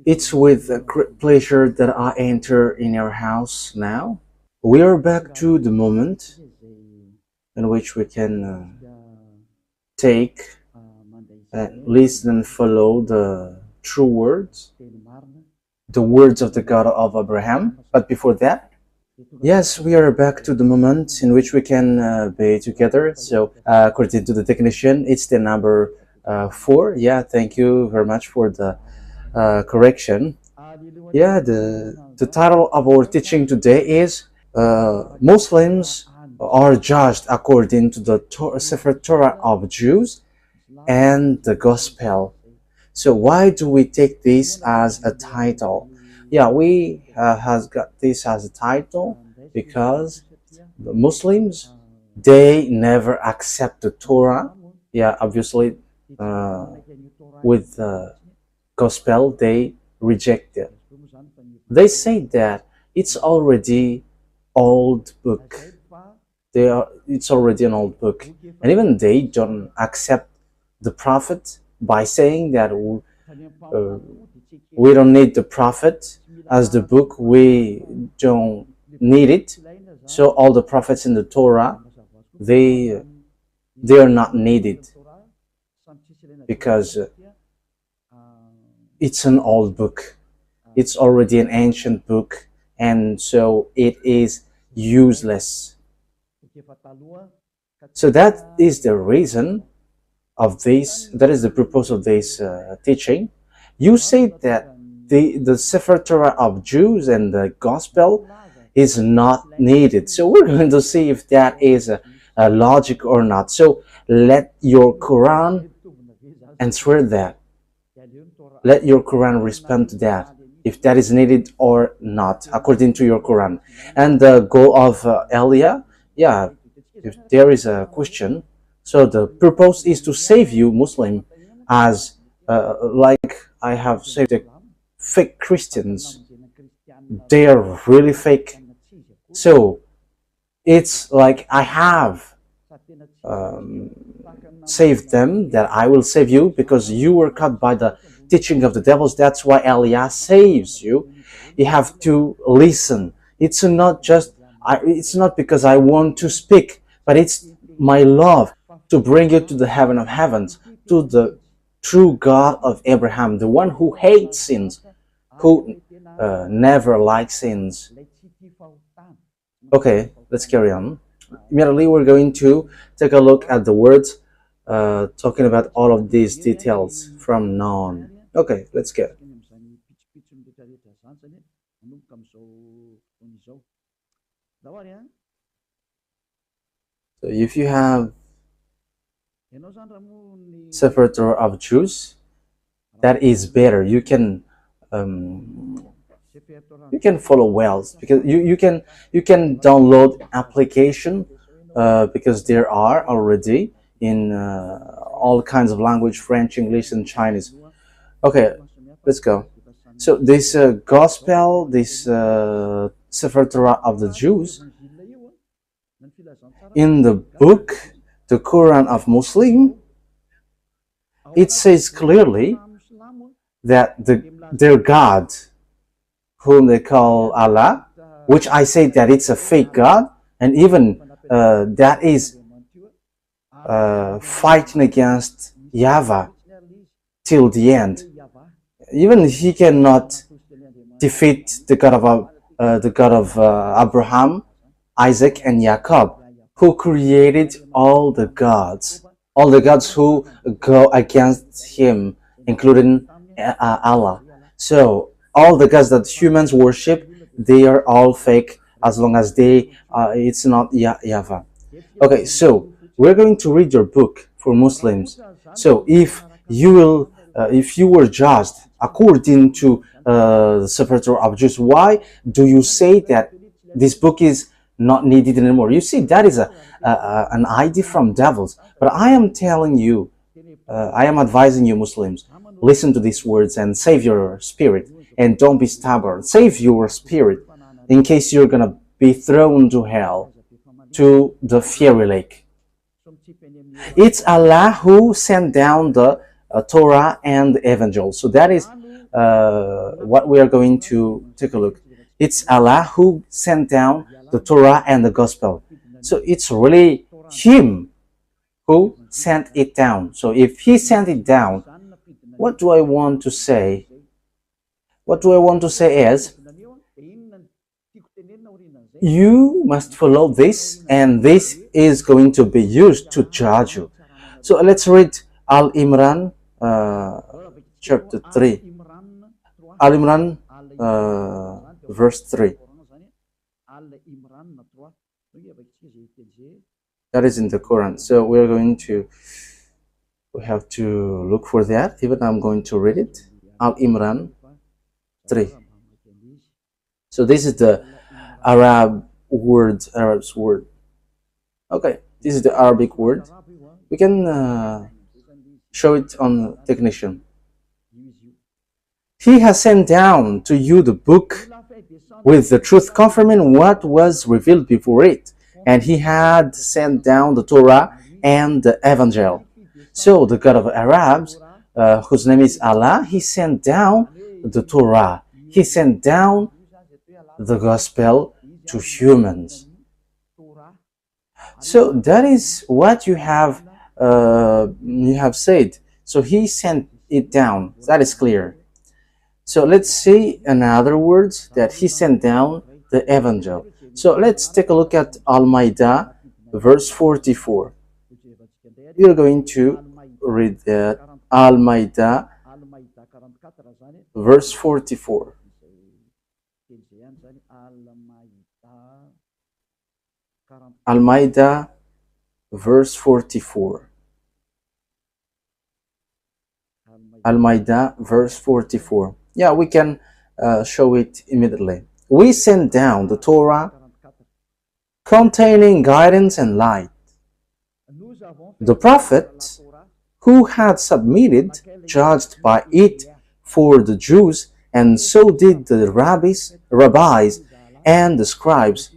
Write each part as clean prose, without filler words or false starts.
It's with great pleasure that I enter in your house now. We are back to the moment in which we can take and listen and follow the true words, the words of the God of Abraham. But before that, yes, we are back to the moment in which we can be together. So, according to the technician, it's the number 4. Yeah, thank you very much for the correction. Yeah, the title of our teaching today is Muslims are judged according to the Sefer Torah of Jews and the Gospel. So why do we take this as a title? Yeah, we has got this as a title because the Muslims, they never accept the Torah. Yeah, obviously with the Gospel they reject it. They say that it's already old book. It's already an old book, and even they don't accept the prophet by saying that we don't need the prophet as the book. We don't need it. So all the prophets in the Torah, they are not needed because it's an old book. It's already an ancient book, and so it is useless. So that is the reason of this. That is the purpose of this teaching. You say that the Sefer Torah of Jews and the Gospel is not needed. So we're going to see if that is a logic or not. So let your Quran answer that. Let your Quran respond to that, if that is needed or not, according to your Quran. And the goal of Elia, yeah, if there is a question, so the purpose is to save you, Muslim, as like I have saved the fake Christians. They are really fake. So it's like I have saved them, that I will save you because you were caught by the teaching of the devils. That's why Elia saves you. You have to listen. It's not just it's not because I want to speak, but it's my love to bring you to the heaven of heavens, to the true God of Abraham, the one who hates sins, who never likes sins. Okay, let's carry on. Immediately we're going to take a look at the words talking about all of these details from now on. Okay, let's get. So if you have Sefer Torah of Jews, that is better. You can follow well because you can download application because there are already in all kinds of language, French, English, and Chinese. Okay, let's go. So this gospel, this Sefer Torah of the Jews, in the book, the Quran of Muslim, it says clearly that their God, whom they call Allah, which I say that it's a fake God, and even that is fighting against YAHVAH till the end. Even he cannot defeat the God of Abraham, Isaac, and Jacob, who created all the gods who go against him, including Allah. So all the gods that humans worship, they are all fake as long as it's not YAHVAH. Okay, so we're going to read your book for Muslims. So if you were judged according to the Sefer Torah of Jews, why do you say that this book is not needed anymore? You see, that is an idea from devils. But I am telling you, I am advising you, Muslims, listen to these words and save your spirit, and don't be stubborn. Save your spirit in case you're gonna be thrown to hell, to the fiery lake. It's Allah who sent down the Torah and the Evangel. So that is what we are going to take a look. It's Allah who sent down the Torah and the Gospel. So it's really Him who sent it down. So if He sent it down, what do I want to say? What do I want to say is, you must follow this, and this is going to be used to judge you. So let's read Al Imran chapter 3. Al Imran verse 3. That is in the Quran. So we have to look for that. Even I'm going to read it. Al Imran 3. So this is the Arab's word. Okay, this is the Arabic word. We can show it on technician. He has sent down to you the book with the truth confirming what was revealed before it, and he had sent down the Torah and the Evangel. So the God of Arabs, whose name is Allah, He sent down the Torah. He sent down the Gospel to humans. So that is what you have said. So He sent it down. That is clear. So let's see another words that He sent down the Evangel. So let's take a look at Al-Maidah, verse 44. You're going to read that. Al-Maidah, verse 44. Al-Maidah, verse 44. Al-Maidah, verse 44. Yeah, we can show it immediately. We sent down the Torah containing guidance and light. The prophet who had submitted judged by it for the Jews, and so did the rabbis and the scribes.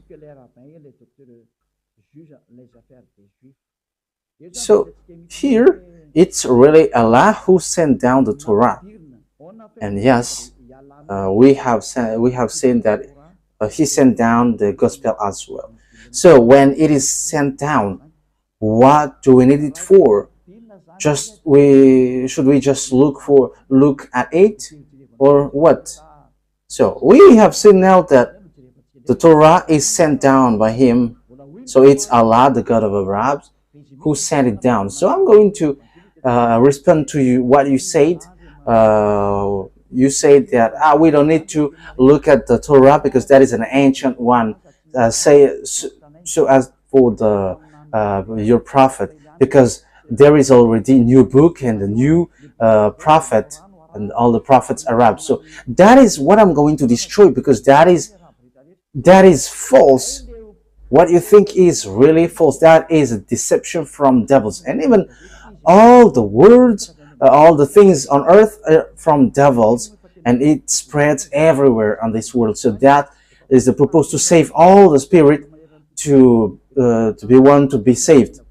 So here it's really Allah who sent down the Torah. And yes, we have seen that He sent down the Gospel as well. So when it is sent down, what do we need it for? Should we just look at it, or what? So we have seen now that the Torah is sent down by Him. So it's Allah, the God of Arabs, who sent it down. So I'm going to respond to you what you said. You said that we don't need to look at the Torah because that is an ancient one. So as for the your prophet, because there is already new book and a new prophet and all the prophets Arab. So that is what I'm going to destroy, because that is false. What you think is really false, that is a deception from devils. And even all the words, all the things on earth are from devils, and it spreads everywhere on this world. So that is the purpose, to save all the spirit, to be saved,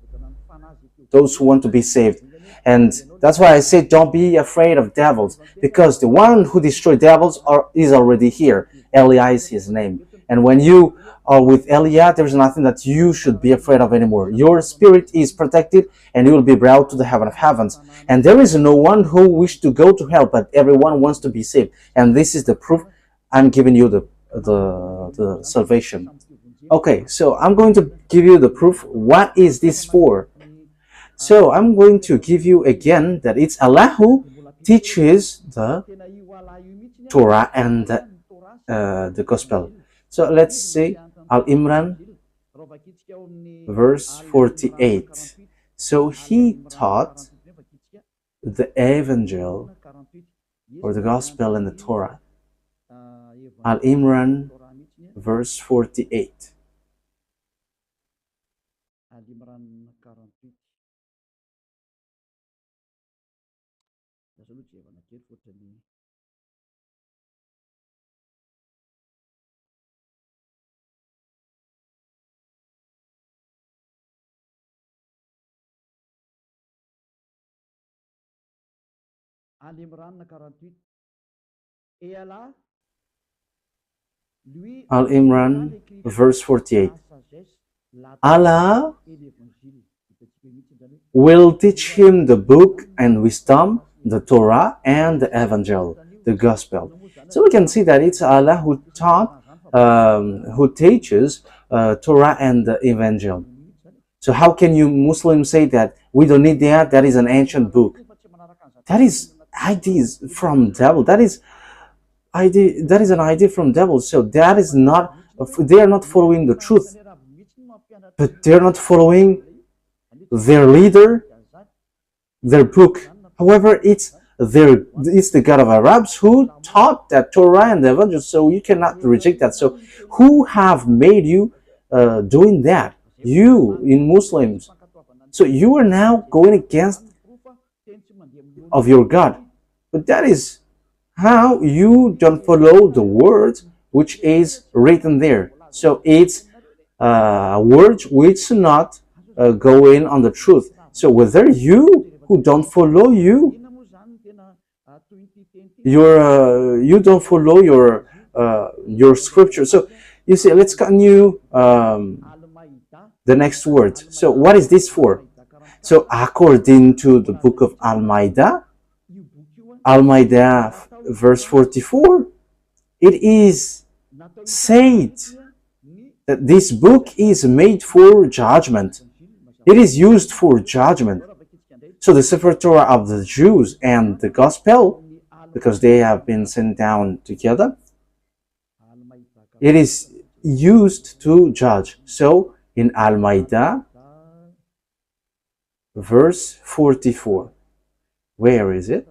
those who want to be saved. And that's why I say don't be afraid of devils, because the one who destroyed devils is already here. Eliah is his name. And when you are with Eliah, there's nothing that you should be afraid of anymore. Your spirit is protected, and you will be brought to the heaven of heavens. And there is no one who wishes to go to hell, but everyone wants to be saved. And this is the proof. I'm giving you the salvation. Okay, so I'm going to give you the proof. What is this for? So I'm going to give you again that it's Allah who teaches the Torah and the Gospel. So let's see Al-Imran verse 48. So He taught the Evangel, or the Gospel, and the Torah. Al-Imran verse 48. Al-Imran, verse 48. Allah will teach him the book and wisdom, the Torah and the Evangel, the Gospel. So we can see that it's Allah who taught, who teaches Torah and the Evangel. So how can you Muslims say that we don't need that? That is an ancient book. That is ideas from devil. That is an idea from devil. So that is not. They are not following the truth, but they are not following their leader, their book. However, it's the God of Arabs who taught that Torah and the Evangel. So you cannot reject that. So who have made you doing that? You in Muslims. So you are now going against of your God. But that is how you don't follow the word which is written there. So it's a word which not going on the truth. So whether you who don't follow you don't follow your scripture. So you see, let's continue the next word. So what is this for? So according to the book of Al-Maidah, verse 44, it is said that this book is made for judgment. It is used for judgment. So the Sefer Torah of the Jews and the Gospel, because they have been sent down together, it is used to judge. So in Al-Maidah, verse 44, where is it?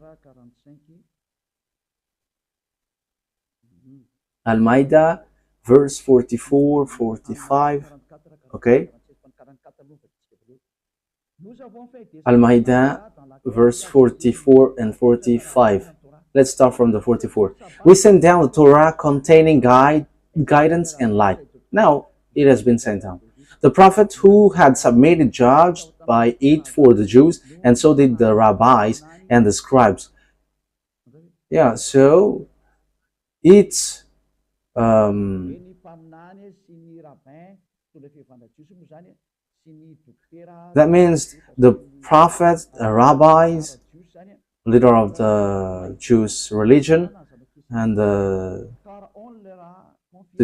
Al-Maidah, verse 44, 45, okay? Al-Maidah, verse 44 and 45. Let's start from the 44. We sent down the Torah containing guidance and light. Now it has been sent down. The prophet who had submitted judged by it for the Jews, and so did the rabbis and the scribes. Yeah, so it's that means the prophets, the rabbis, leader of the Jewish religion, and the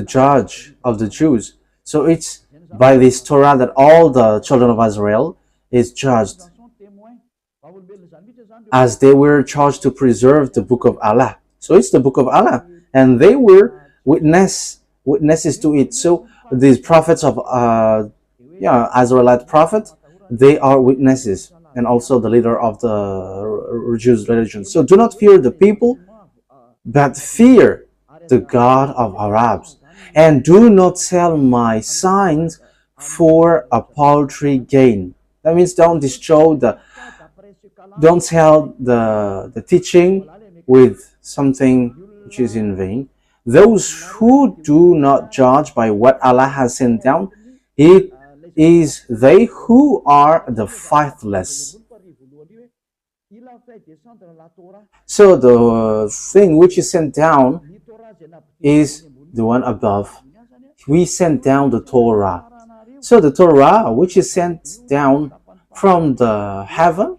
judge of the Jews. So it's by this Torah that all the children of Israel is judged, as they were charged to preserve the book of Allah. So it's the book of Allah, and they were witnesses to it. So these prophets of Israelite prophet, they are witnesses, and also the leader of the Jewish religion. So do not fear the people, but fear the God of Arabs, and do not sell my signs for a paltry gain. That means don't sell the teaching with something which is in vain. Those who do not judge by what Allah has sent down, it is they who are the faithless. So the thing which is sent down is the one above. We sent down the Torah. So the Torah which is sent down from the heaven,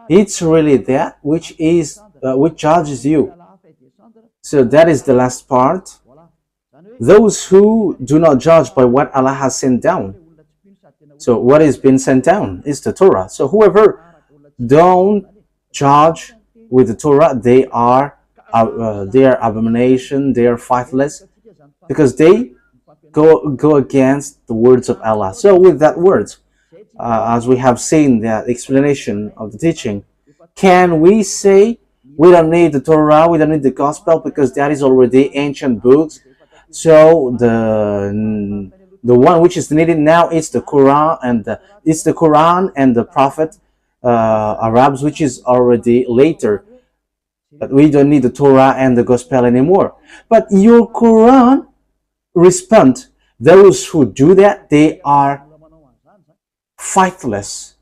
it's really that which judges you. So that is the last part. Those who do not judge by what Allah has sent down. So what has been sent down is the Torah. So whoever don't judge with the Torah, they are abomination, they are faithless, because they go against the words of Allah. So with that words, as we have seen the explanation of the teaching, can we say we don't need the Torah, we don't need the Gospel, because that is already ancient books? So the one which is needed now is the Quran, and the Prophet Arabs, which is already later. But we don't need the Torah and the Gospel anymore. But your Quran respond, those who do that, they are faithless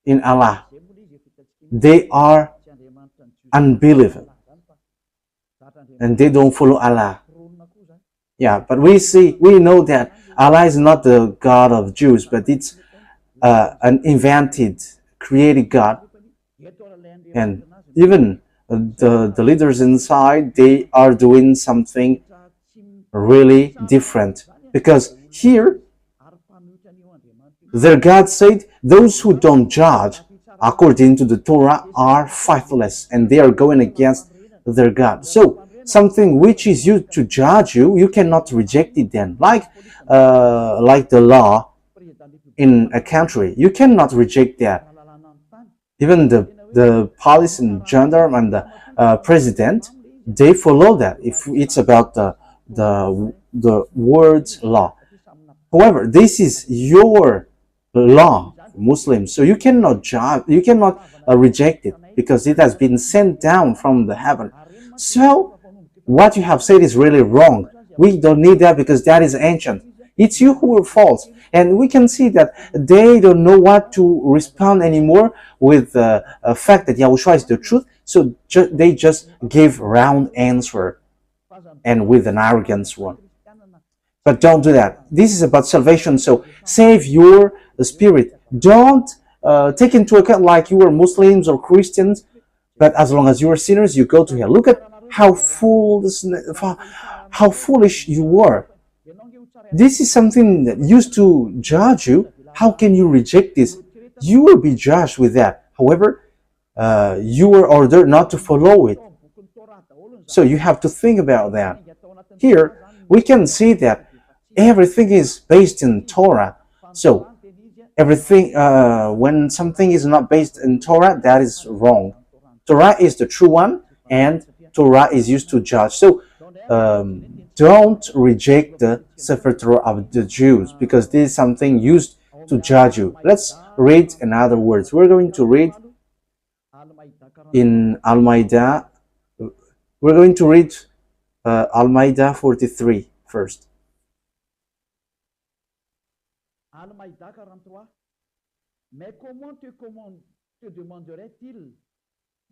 in Allah. They are unbelieving. and they don't follow Allah. Yeah, but we know that Allah is not the God of Jews, but it's an invented, created God. And even the leaders inside, they are doing something really different. Because here, their God said, those who don't judge according to the Torah are faithless, and they are going against their God. So something which is used to judge you, you cannot reject it then. Like the law in a country, you cannot reject that. Even the police and gendarme and the president, they follow that if it's about the word's law. However, this is your law, Muslims, so you cannot judge, you cannot reject it, because it has been sent down from the heaven. So what you have said is really wrong. We don't need that, because that is ancient. It's you who are false. And we can see that they don't know what to respond anymore with the fact that Yahushua is the truth. So they just give round answer, and with an arrogance one. But don't do that. This is about salvation. So save your spirit. Don't take into account like you are Muslims or Christians, but as long as you are sinners, you go to hell. Look at how foolish you are. This is something that used to judge you. How can you reject this? You will be judged with that. However, you were ordered not to follow it. So you have to think about that. Here, we can see that everything is based in Torah. So everything, when something is not based in Torah, that is wrong. Torah is the true one, and Torah is used to judge. So don't reject the Sefer Torah of the Jews, because this is something used to judge you. Let's read in other words. We're going to read in Al-Maidah. We're going to read Al-Maidah 43 first.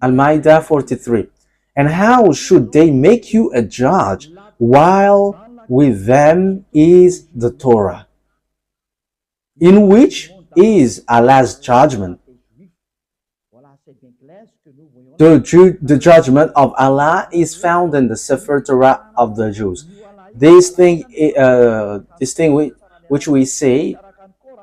Al-Maidah 43. And how should they make you a judge while with them is the Torah, in which is Allah's judgment? The judgment of Allah is found in the Sefer Torah of the Jews. This thing which we say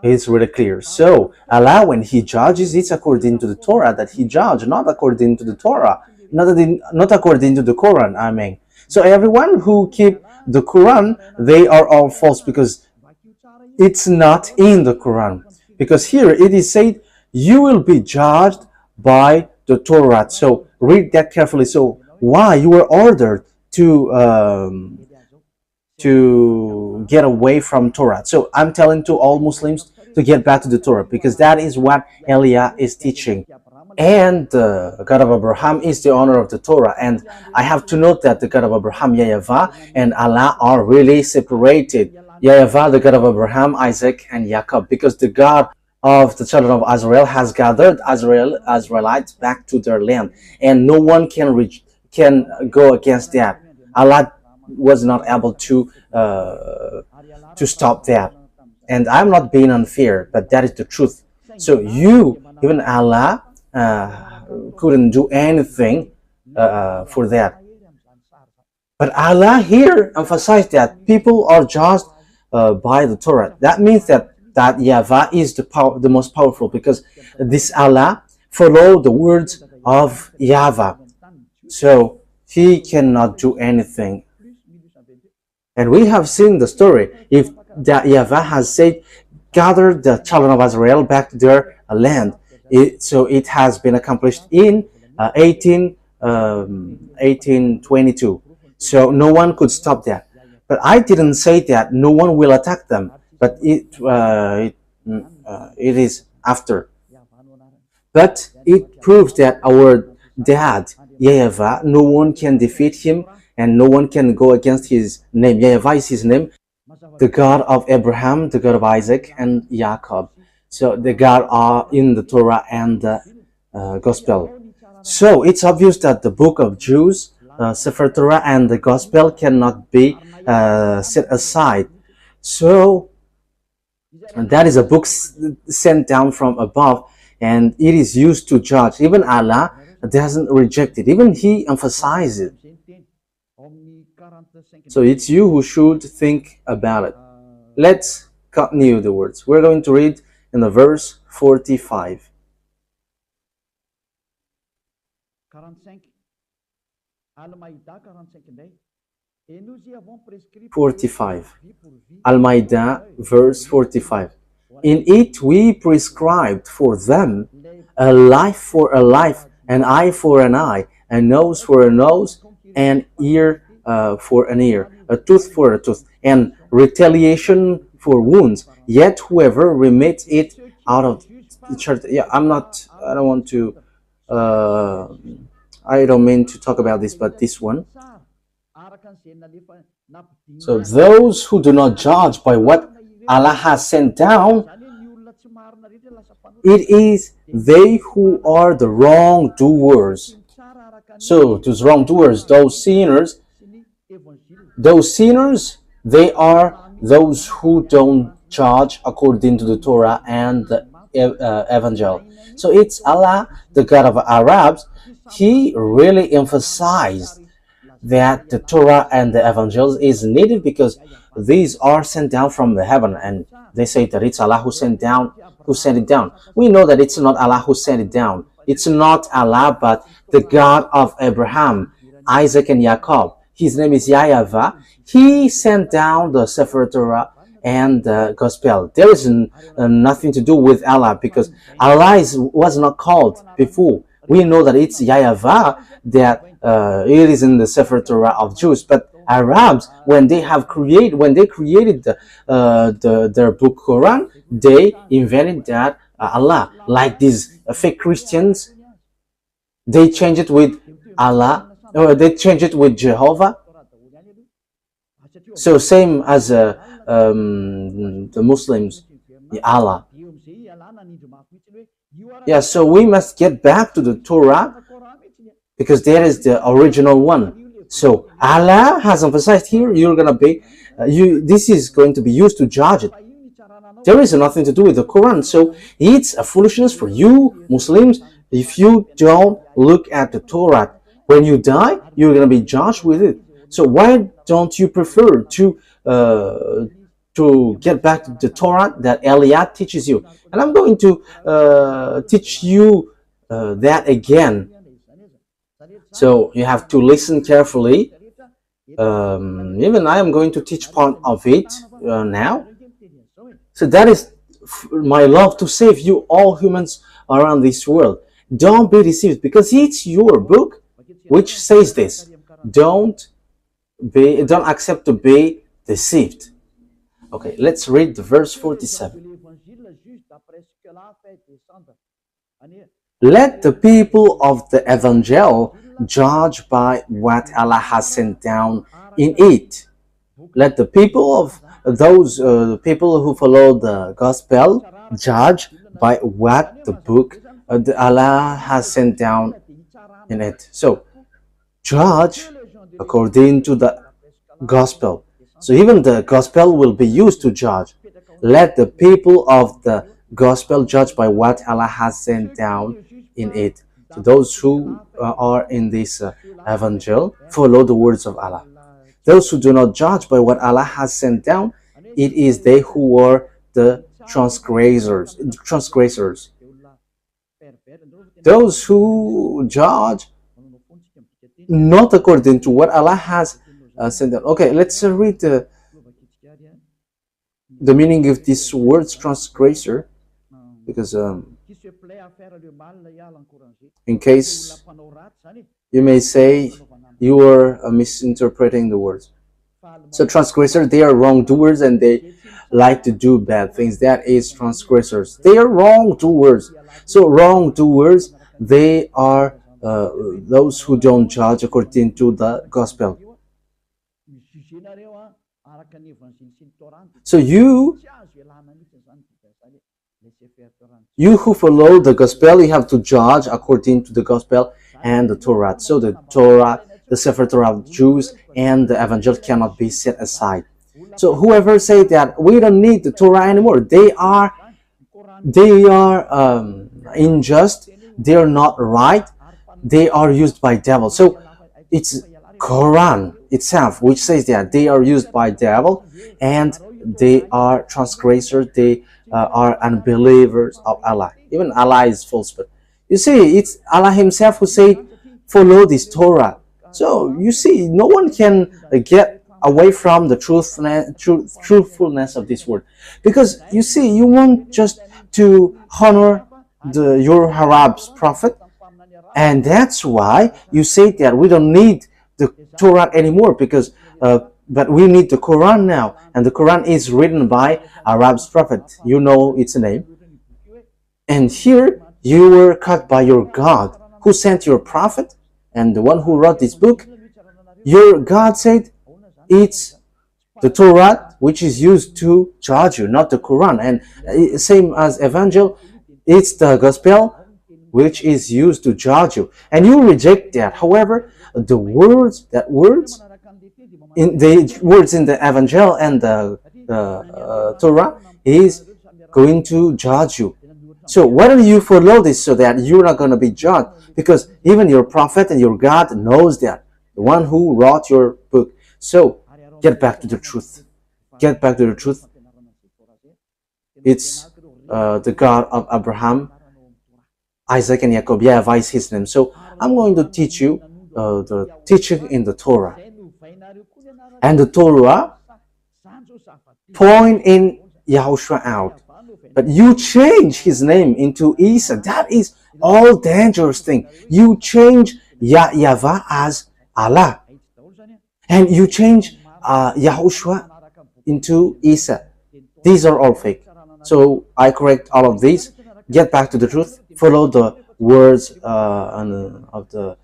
is really clear. So Allah, when He judges, it's according to the Torah that He judges, not according to the Torah, not according to the Quran. I mean, so everyone who keep the Quran, they are all false, because it's not in the Quran. Because here it is said, you will be judged by the Torah. So read that carefully. So why you were ordered to get away from Torah? So I'm telling to all Muslims to get back to the Torah, because that is what Elia is teaching. And the God of Abraham is the owner of the Torah. And I have to note that the God of Abraham, YAHVAH, and Allah are really separated. YAHVAH, the God of Abraham, Isaac, and Jacob, because the God of the children of Israel has gathered Israelites back to their land, and no one can go against that. Allah was not able to stop that. And I'm not being unfair, but that is the truth. So even Allah couldn't do anything for that. But Allah here emphasized that people are judged by the Torah. That means that YAHVAH is the most powerful, because this Allah follow the words of YAHVAH. So He cannot do anything. And we have seen the story. If that YAHVAH has said, gather the children of Israel back to their land, so it has been accomplished in 1822. So no one could stop that. But I didn't say that no one will attack them, but it is after. But it proves that our dad, YAHVAH, no one can defeat him, and no one can go against his name. YAHVAH is his name, the God of Abraham, the God of Isaac, and Jacob. So the God are in the Torah and the Gospel. So it's obvious that the book of Jews Sefer Torah and the Gospel cannot be set aside. So that is a book sent down from above, and it is used to judge. Even Allah doesn't reject it. Even He emphasizes it. So it's you who should think about it. Let's continue the words. We're going to read in the verse 45. 45. Al-Ma'idah, verse 45. In it we prescribed for them a life for a life, an eye for an eye, a nose for a nose, an ear for an ear, a tooth for a tooth, and retaliation for wounds. Yet whoever remits it out of the church. Yeah, I don't mean to talk about this, but this one. So those who do not judge by what Allah has sent down, it is they who are the wrongdoers. So those wrongdoers, those sinners, they are those who don't judge according to the Torah and the Evangel. So it's Allah, the God of Arabs. He really emphasized that the Torah and the Evangels is needed because these are sent down from the heaven, and they say that it's Allah who sent it down. We know that it's not Allah who sent it down. It's not Allah, but the God of Abraham, Isaac, and Jacob. His name is YAHVAH. He sent down the Sefer Torah and the Gospel. There is nothing to do with Allah, because Allah was not called before. We know that it's YAHVAH, that it is in the Sefer Torah of Jews. But Arabs, when they created their book Quran, they invented that Allah. Like these fake Christians, they change it with Allah, or they change it with Jehovah. So same as the Muslims, Allah. Yeah, so we must get back to the Torah, because there is the original one. So Allah has emphasized here, this is going to be used to judge it. There is nothing to do with the Quran. So it's a foolishness for you Muslims if you don't look at the Torah. When you die, you're going to be judged with it. So why don't you prefer to get back to the Torah that Eliot teaches you? And I'm going to teach you that again. So you have to listen carefully. Even I am going to teach part of it now. So that is my love to save you, all humans around this world. Don't be deceived, because it's your book which says this. Don't accept to be deceived. Okay, let's read the verse 47. Let the people of the Evangel judge by what Allah has sent down in it. Let the people of those people who follow the Gospel judge by what the book Allah has sent down in it. So judge according to the Gospel. So even the Gospel will be used to judge. Let the people of the Gospel judge by what Allah has sent down in it. So those who are in this Evangel follow the words of Allah. Those who do not judge by what Allah has sent down, it is they who are the transgressors. Those who judge not according to what Allah has sent down. Okay, let's read the meaning of this word transgressor, because in case you may say you are misinterpreting the words. So transgressors, they are wrongdoers and they like to do bad things. That is transgressors. They are wrongdoers. So wrongdoers, they are those who don't judge according to the Gospel. So you who follow the Gospel, you have to judge according to the Gospel and the Torah. So the Torah the Sefer Torah of the Jews and the Evangel cannot be set aside. So whoever say that we don't need the Torah anymore, they are unjust, they are not right, they are used by devil. So it's Quran itself which says that they are used by devil and they are transgressors, they are unbelievers of Allah. Even Allah is false, but you see, it's Allah himself who said follow this Torah. So you see, no one can get away from the truthfulness of this word, because you see, you want just to honor your Arab's prophet, and that's why you say that we don't need the Torah anymore, because but we need the Quran now, and the Quran is written by Arab's prophet. You know its name, and here you were cut by your God who sent your prophet, and the one who wrote this book. Your God said it's the Torah which is used to judge you, not the Quran. And same as Evangel, it's the Gospel which is used to judge you, and you reject that. However, the words in the Evangel and the Torah is going to judge you. So why don't you follow this so that you're not going to be judged? Because even your prophet and your God knows that, the one who wrote your book. So get back to the truth. Get back to the truth. It's the God of Abraham, Isaac, and Jacob. YAHVAH is his name. So I'm going to teach you the teaching in the Torah. And the Torah point in YAHOSHUAH out. But you change his name into Isa. That is all dangerous thing. You change YAHVAH as Allah. And you change YAHOSHUAH into Isa. These are all fake. So I correct all of these. Get back to the truth. Follow the words of the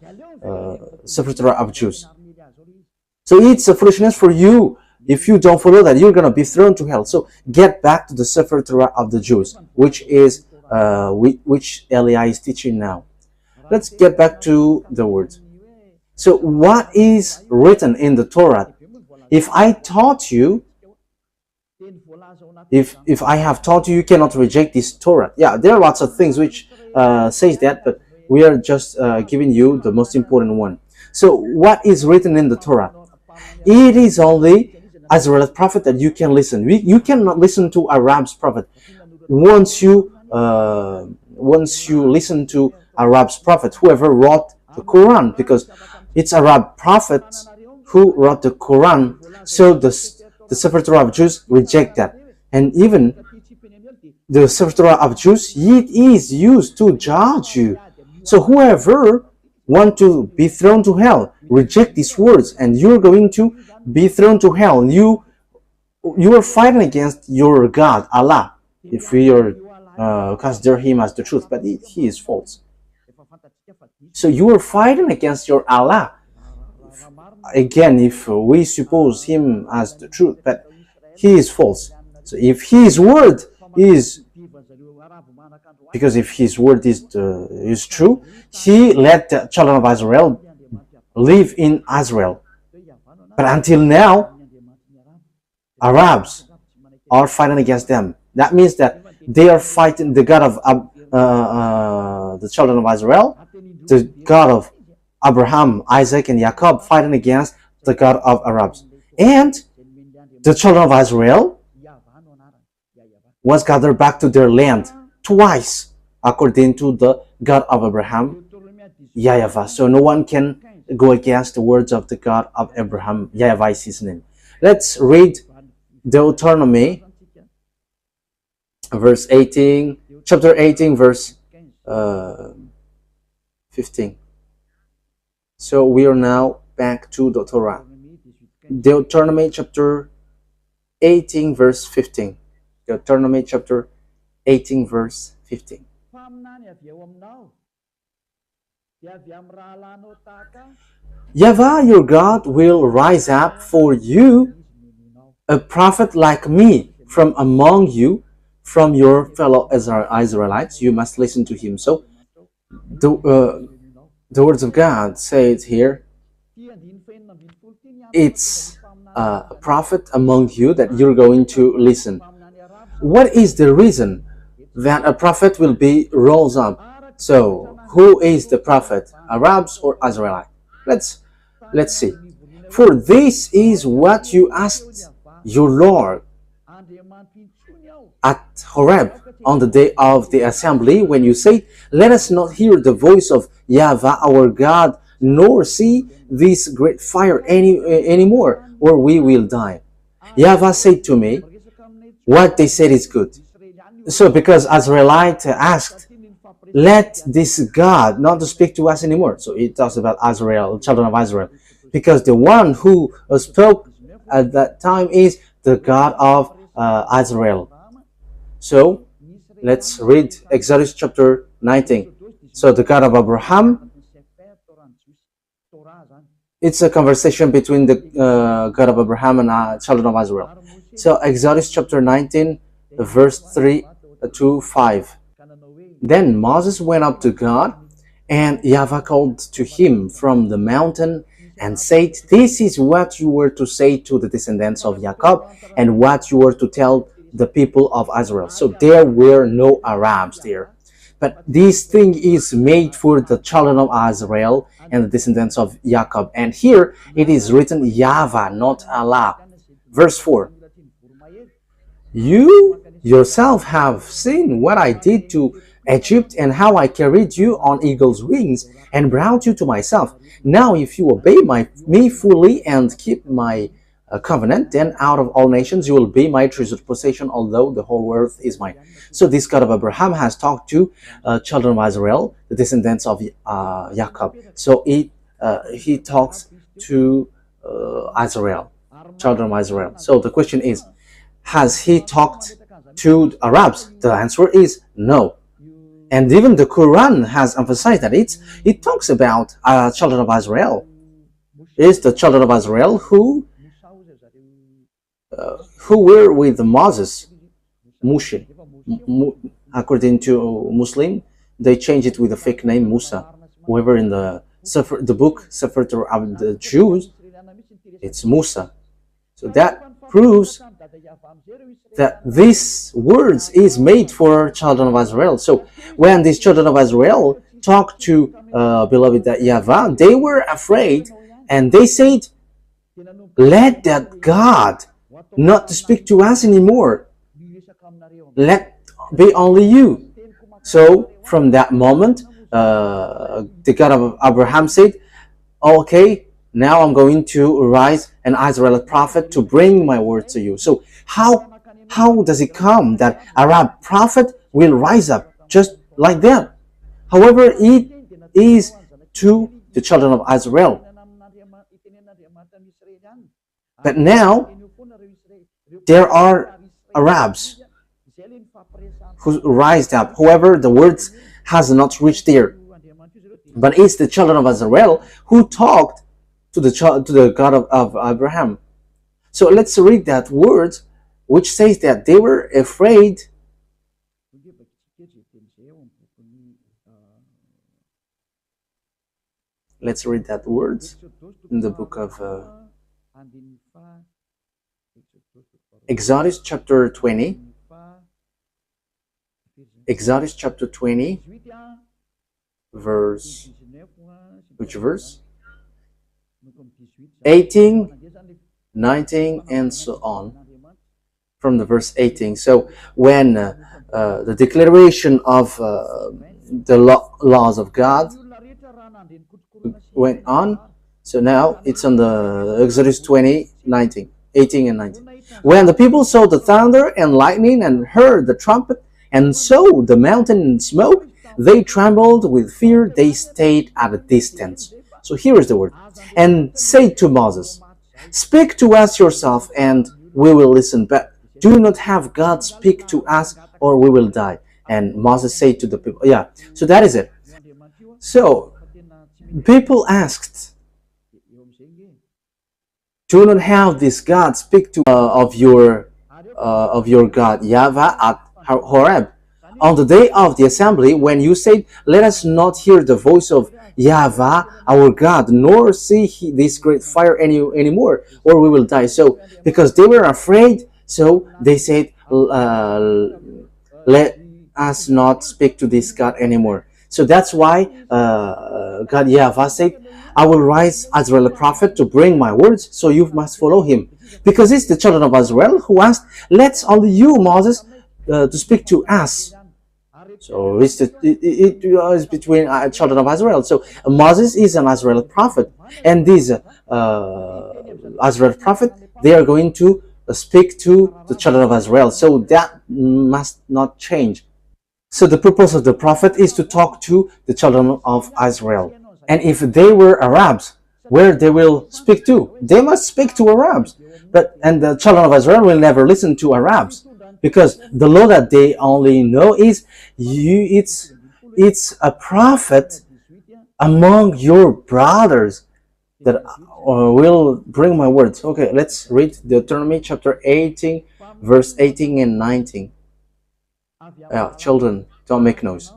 Sefer Torah of Jews. So it's a foolishness for you. If you don't follow that, you're going to be thrown to hell. So get back to the Sefer Torah of the Jews, which Elia is teaching now. Let's get back to the words. So what is written in the Torah? If I taught you, if I have taught you, you cannot reject this Torah. Yeah, there are lots of things which says that, but we are just giving you the most important one. So what is written in the Torah? It is only Israel's prophet that you can listen. You cannot listen to Arab's prophet. Once you listen to Arab's prophet, whoever wrote the Quran, because it's Arab prophets who wrote the Quran, so the Sefer Torah of Jews reject that. And even the Sefer Torah of Jews, it is used to judge you. So whoever want to be thrown to hell, reject these words, and you're going to be thrown to hell. You are fighting against your God, Allah, if we are consider him as the truth, but he is false. So you are fighting against your Allah. Again, if we suppose him as the truth, but he is false. So if his word is, because if his word is true, he let the children of Israel live in Israel. But until now, Arabs are fighting against them. That means that they are fighting the God of the children of Israel, the God of Abraham, Isaac, and Jacob, fighting against the God of Arabs. And the children of Israel was gathered back to their land twice, according to the God of Abraham, YAHVAH. So no one can go against the words of the God of Abraham. YAHVAH is his name. Let's read Deuteronomy, verse 18, chapter 18, verse 15. So we are now back to the Torah. Deuteronomy chapter 18, verse 15. Deuteronomy chapter 18, verse 15. YAHVAH your God will rise up for you a prophet like me from among you, from your fellow Israelites. You must listen to him. So the words of God say it here. it's a prophet among you that you're going to listen. What is the reason that a prophet will be rose up? So, who is the prophet? Arabs or Israelite? Let's see. For this is what you asked your Lord at Horeb on the day of the assembly, when you said, let us not hear the voice of YAHVAH our God, nor see this great fire anymore, or we will die. YAHVAH said to me, what they said is good. So because Israelite asked, let this God not to speak to us anymore. So it talks about Israel, children of Israel, because the one who spoke at that time is the God of Israel. So let's read Exodus chapter 19. So the God of Abraham, it's a conversation between the God of Abraham and children of Israel. So Exodus chapter 19, verse 3 to 5. Then Moses went up to God, and YAHVAH called to him from the mountain and said, this is what you were to say to the descendants of Jacob, and what you were to tell the people of Israel. So there were no Arabs there, but this thing is made for the children of Israel and the descendants of Jacob. And here it is written YAHVAH, not Allah. Verse 4. You yourself have seen what I did to Egypt, and how I carried you on eagle's wings and brought you to myself. Now if you obey me fully and keep my covenant, then out of all nations you will be my treasured possession, although the whole earth is mine. So this God of Abraham has talked to children of Israel, the descendants of Jacob. So he talks to Israel, children of Israel. So the question is, has he talked to Arabs? The answer is no. And even the Quran has emphasized that it talks about children of Israel. It's the children of Israel who were with Moses, Moshe. According to Muslim, they changed it with a fake name, Musa. However, in the book Sefer Torah of the Jews, it's Musa. So that proves that this words is made for children of Israel. So when these children of Israel talked to beloved YAHVAH, they were afraid, and they said, let that God not to speak to us anymore. Let be only you. So from that moment, the God of Abraham said, okay, now I'm going to rise an Israelite prophet to bring my word to you. So how does it come that Arab prophet will rise up just like that? However, it is to the children of Israel. But now there are Arabs who rise up. However, the words has not reached there. But it's the children of Israel who talked to the God of Abraham. So let's read that word, which says that they were afraid. Let's read that word in the book of Exodus chapter 20. Exodus chapter 20, verse, which verse? 18, 19, and so on. From the verse 18. So when the declaration of the laws of God went on, so now it's on the Exodus 20, 19, 18 and 19. When the people saw the thunder and lightning and heard the trumpet and saw the mountain in smoke, they trembled with fear. They stayed at a distance. So here is the word. And said to Moses, speak to us yourself, and we will listen, but do not have God speak to us, or we will die. And Moses said to the people, yeah, so that is it. So people asked, do not have this God speak to of your God YAHVAH at Horeb on the day of the assembly, when you said, let us not hear the voice of YAHVAH our God, nor see this great fire anymore, or we will die. So because they were afraid, so they said, let us not speak to this God anymore. So that's why God YAHVAH said, I will rise Israel a prophet to bring my words, so you must follow him. Because it's the children of Israel who asked, let's only you, Moses, to speak to us. So it is between children of Israel. So Moses is an Israel prophet, and these Israel prophet, they are going to speak to the children of Israel. So that must not change. So the purpose of the prophet is to talk to the children of Israel. And if they were Arabs, where they will speak to? They must speak to Arabs. And the children of Israel will never listen to Arabs, because the law that they only know is it's a prophet among your brothers that will bring my words. Okay, let's read Deuteronomy chapter 18, verse 18 and 19. Children, don't make noise.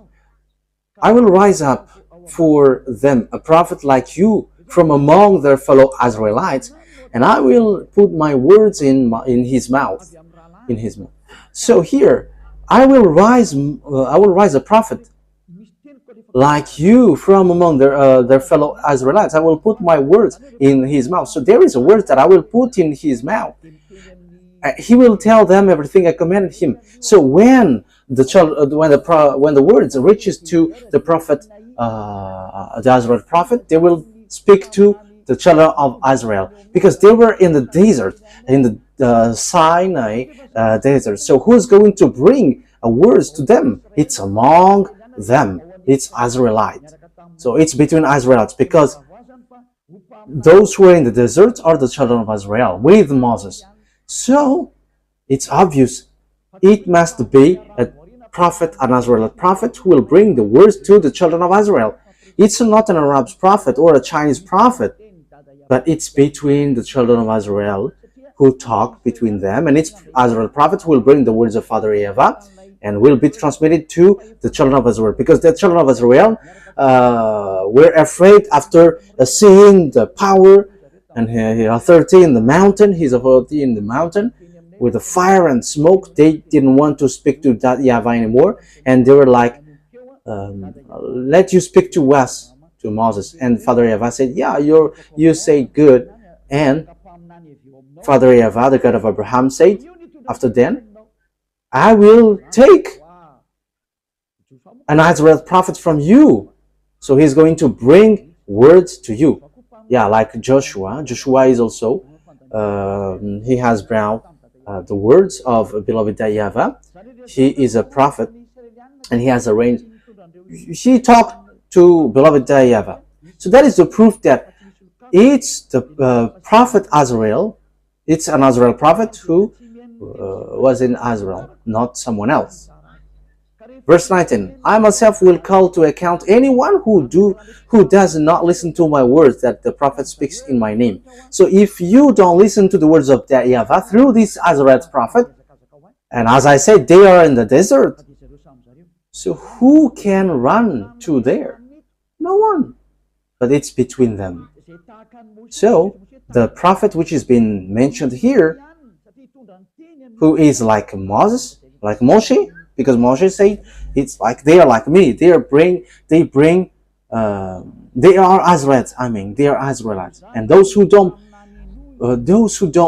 I will rise up for them a prophet like you from among their fellow Israelites, and I will put my words in his mouth. So here, I will rise a prophet like you from among their fellow Israelites. I will put my words in his mouth. So there is a word that I will put in his mouth. He will tell them everything I commanded him. So when the words reaches to the prophet, the Israel prophet, they will speak to the children of Israel, because they were in the desert, in the Sinai desert. So who's going to bring words to them? It's among them. It's Israelite. So it's between Israelites, because those who are in the desert are the children of Israel with Moses. So it's obvious it must be a prophet, an Israelite prophet, who will bring the words to the children of Israel. It's not an Arab prophet or a Chinese prophet, but it's between the children of Israel who talk between them, and it's Israel prophet who will bring the words of Father YAHVAH and will be transmitted to the children of Israel, because the children of Israel were afraid after seeing the power and authority in the mountain, his authority in the mountain with the fire and smoke. They didn't want to speak to that YAHVAH anymore, and they were like, let you speak to us, to Moses. And Father YAHVAH said, yeah, you say good. And Father YAHVAH, the God of Abraham, said, after then, I will take an Israel prophet from you. So he's going to bring words to you. Yeah, like Joshua. Joshua is also, he has brought the words of beloved YAHVAH. He is a prophet, and he has arranged. He talked to beloved YAHVAH. So that is the proof that it's the prophet Azrael. It's an Azrael prophet who was in Israel, not someone else. Verse 19, I myself will call to account anyone who does not listen to my words that the prophet speaks in my name. So if you don't listen to the words of YAHVAH through this Israelite prophet, and as I said, they are in the desert, so who can run to there? No one. But it's between them. So the prophet which is being mentioned here, who is like Moses, like Moshe, because Moshe said it's like they are like me. They are Israelites. They are Israelites. And those who don't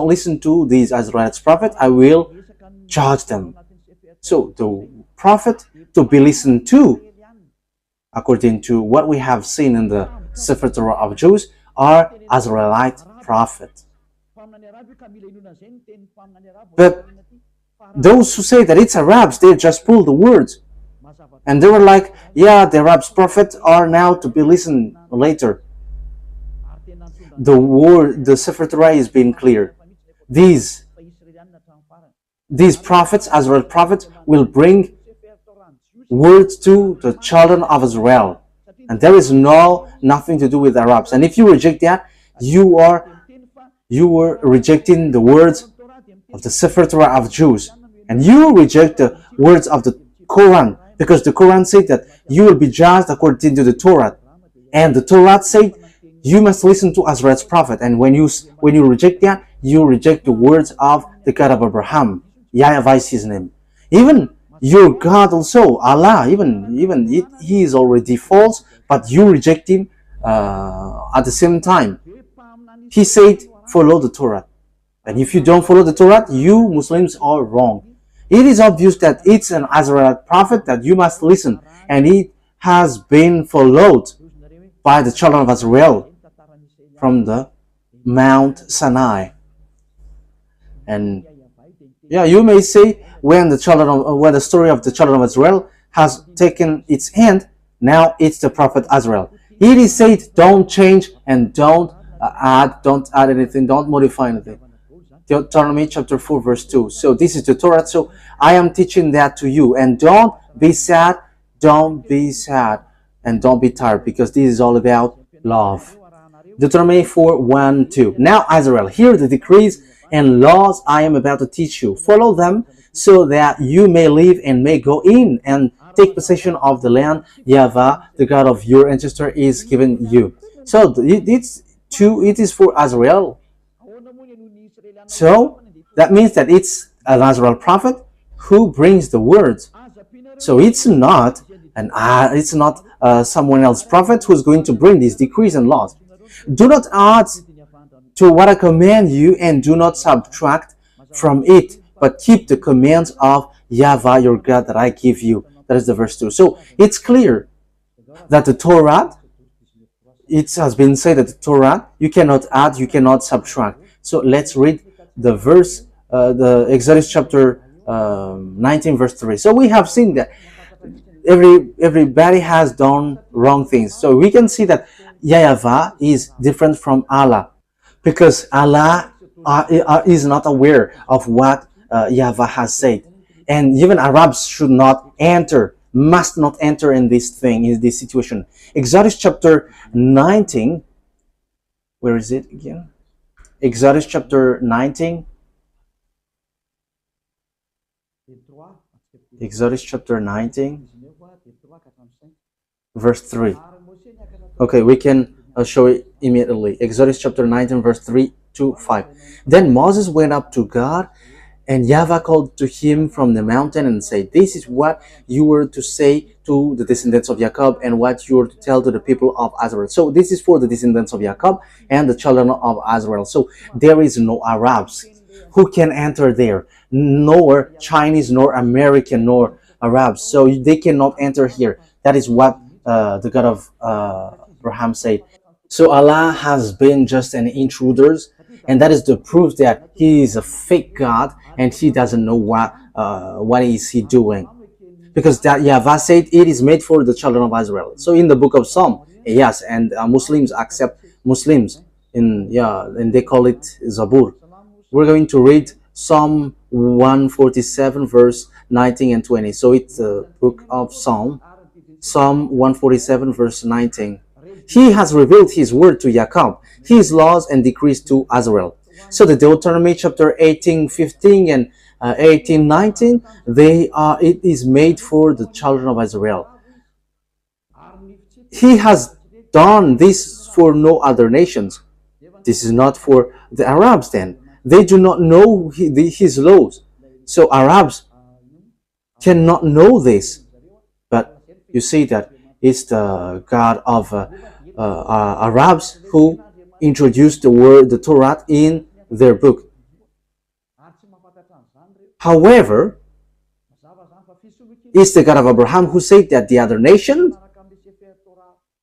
listen to these Israelites prophet, I will judge them. So the prophet to be listened to, according to what we have seen in the Sefer Torah of Jews, are Israelite prophets. But those who say that it's Arabs, they just pull the words. And they were like, yeah, the Arabs prophets are now to be listened later. The Sefer Torah is being clear. These prophets, Israel prophets, will bring words to the children of Israel. And there is nothing to do with Arabs. And if you reject that, you are rejecting the words of the Sefer Torah of Jews. And you reject the words of the Quran, because the Quran says that you will be judged according to the Torah. And the Torah said, you must listen to Azrael's prophet. And when you reject that, you reject the words of the God of Abraham. YAHVAH is his name. Even your God also, Allah, he is already false, but you reject him at the same time. He said, follow the Torah. And if you don't follow the Torah, you Muslims are wrong. It is obvious that it's an Azraelite prophet that you must listen. And it has been followed by the children of Israel from the Mount Sinai. And yeah, you may say, when the story of the children of Israel has taken its end, now it's the prophet Azrael. It is said, don't change and don't add anything, don't modify anything. Deuteronomy chapter 4 verse 2. So this is the Torah. So I am teaching that to you. And don't be sad, and don't be tired, because this is all about love. Deuteronomy 4, 1, 2. Now Israel, hear the decrees and laws I am about to teach you. Follow them so that you may live and may go in and take possession of the land YAHVAH, the God of your ancestor, is giving you. So it is for Israel. So that means that it's an Israel prophet who brings the words. So it's not someone else prophet who's going to bring these decrees and laws. Do not add to what I command you, and do not subtract from it, but keep the commands of YAHVAH your God that I give you. That is the verse 2. So it's clear that the Torah, it has been said that the Torah, you cannot add, you cannot subtract. So let's read the verse, the Exodus chapter 19 verse 3. So we have seen that everybody has done wrong things. So we can see that YAHVAH is different from Allah, because Allah is not aware of what YAHVAH has said. And even Arabs should not enter, must not enter in this thing, in this situation. Exodus chapter 19, where is it again? Exodus chapter 19. Exodus chapter 19, verse 3. Okay, we can show it immediately. Exodus chapter 19, verse 3 to 5. Then Moses went up to God, and YAHVAH called to him from the mountain and said, this is what you were to say to the descendants of Jacob, and what you were to tell to the people of Israel. So this is for the descendants of Jacob and the children of Israel. So there is no Arabs who can enter there, nor Chinese, nor American, nor Arabs. So they cannot enter here. That is what the God of Abraham said. So Allah has been just an intruder, and that is the proof that he is a fake God and he doesn't know what is he doing. Because that YAHVAH said it is made for the children of Israel. So in the book of Psalm, yes, and Muslims accept Muslims and they call it Zabur. We're going to read Psalm 147 verse 19 and 20. So it's the book of Psalm 147 verse 19. He has revealed his word to Jacob, his laws and decrees to Israel. So the Deuteronomy chapter 18:15 and 18:19, it is made for the children of Israel. He has done this for no other nations. This is not for the Arabs then. They do not know his laws. So Arabs cannot know this. But you see that it's the God of Arabs who introduced the Torah in their book. However, it's the God of Abraham who said that the other nation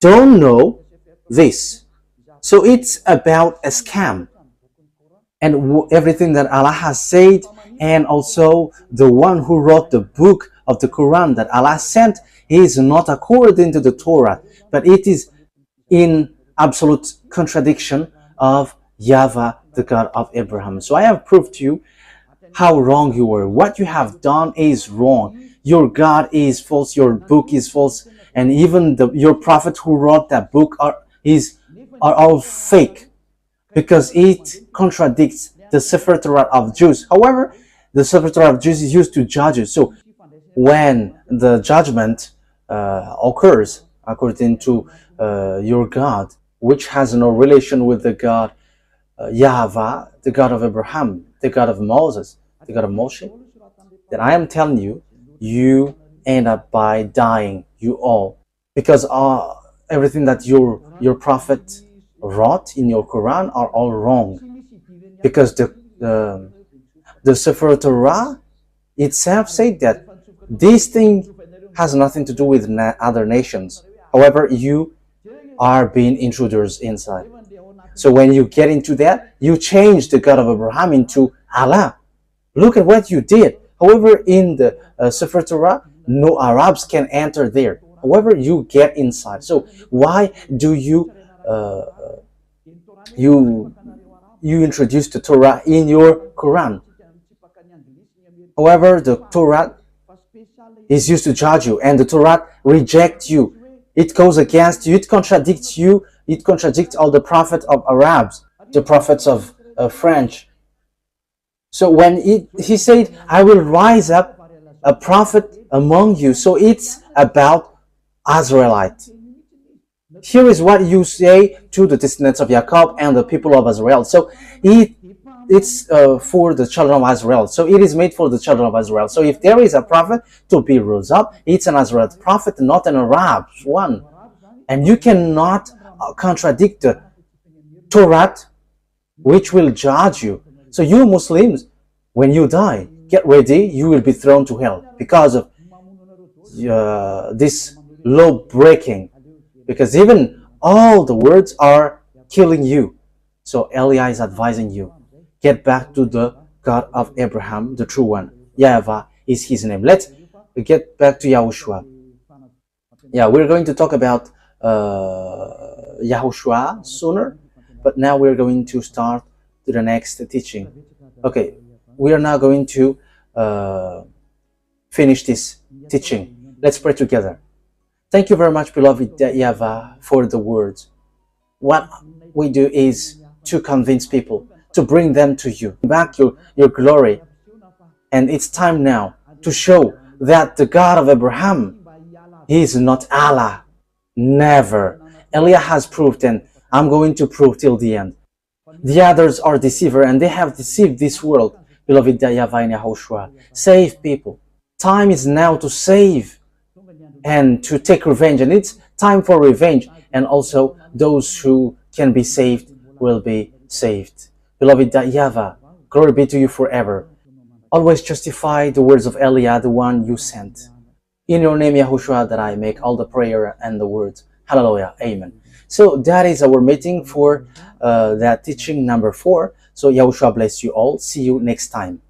don't know this. So it's about a scam. And everything that Allah has said, and also the one who wrote the book of the Quran that Allah sent, is not according to the Torah, but it is in absolute contradiction of YAHVAH, the God of Abraham. So I have proved to you how wrong you were. What you have done is wrong. Your God is false, your book is false, and even your prophet who wrote that book are all fake, because it contradicts the Sefer Torah of Jews. However, the Sefer Torah of Jews is used to judges. So when the judgment occurs, according to your God, which has no relation with the God YAHVAH, the God of Abraham, the God of Moses, the God of Moshe, then I am telling you, you end up by dying, you all, because everything that your prophet wrote in your Quran are all wrong, because the Sefer Torah itself said that this thing has nothing to do with other nations. However, you are being intruders inside. So when you get into that, you change the God of Abraham into Allah. Look at what you did. However, in the Sefer Torah, no Arabs can enter there. However, you get inside. So why do you introduce the Torah in your Quran? However, the Torah is used to judge you, and the Torah rejects you. It goes against you. It contradicts you. It contradicts all the prophets of Arabs, the prophets of French. So when he said, I will rise up a prophet among you. So it's about Israelite. Here is what you say to the descendants of Jacob and the people of Israel. So it's for the children of Israel. So it is made for the children of Israel. So if there is a prophet to be rose up, it's an Israelite prophet, not an Arab one. And you cannot contradict the Torah, which will judge you. So you Muslims, when you die, get ready, you will be thrown to hell because of this law breaking. Because even all the words are killing you. So Eliah is advising you, get back to the God of Abraham, the true one. YAHVAH is his name. Let's get back to YAHOSHUAH. Yeah, we're going to talk about YAHOSHUAH sooner, but now we're going to start to the next teaching. Okay, we are now going to finish this teaching. Let's pray together. Thank you very much, beloved YAHVAH, for the words. What we do is to convince people, to bring them to you, back your glory. And it's time now to show that the God of Abraham is not Allah. Never. Eliah has proved, and I'm going to prove till the end. The others are deceiver, and they have deceived this world. Beloved YAHVAH and YAHOSHUAH, save people. Time is now to save and to take revenge, and it's time for revenge, and also those who can be saved will be saved. Beloved YAHVAH, glory be to you forever. Always justify the words of Eliah, the one you sent. In your name, YAHOSHUAH, that I make all the prayer and the words. Hallelujah. Amen. So that is our meeting for that teaching number 4. So YAHOSHUAH bless you all. See you next time.